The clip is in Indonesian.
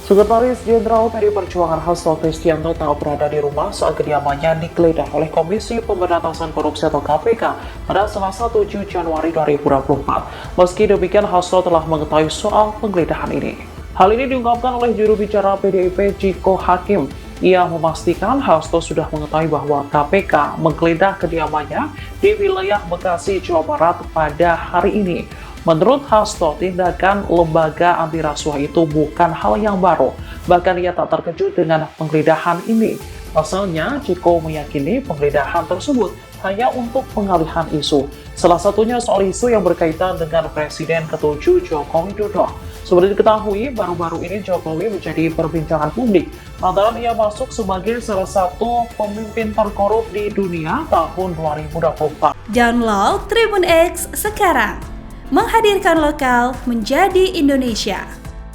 Sekretaris Jenderal PDI Perjuangan Hasto Kristianto tak berada di rumah saat kediamannya digeledah oleh Komisi Pemberantasan Korupsi atau KPK pada Selasa 7 Januari 2024. Meski demikian, Hasto telah mengetahui soal penggeledahan ini. Hal ini diungkapkan oleh juru bicara PDIP Ciko Hakim. Ia memastikan Hasto sudah mengetahui bahwa KPK menggeledah kediamannya di wilayah Bekasi, Jawa Barat pada hari ini. Menurut Hasto, tindakan lembaga anti rasuah itu bukan hal yang baru. Bahkan ia tak terkejut dengan penggeledahan ini. Pasalnya, Ciko meyakini penggeledahan tersebut hanya untuk pengalihan isu. Salah satunya soal isu yang berkaitan dengan Presiden ke-7 Joko Widodo. Seperti diketahui, baru-baru ini Jokowi menjadi perbincangan publik lantaran ia masuk sebagai salah satu pemimpin terkorup di dunia tahun 2024. Download Tribun X sekarang, menghadirkan lokal menjadi Indonesia.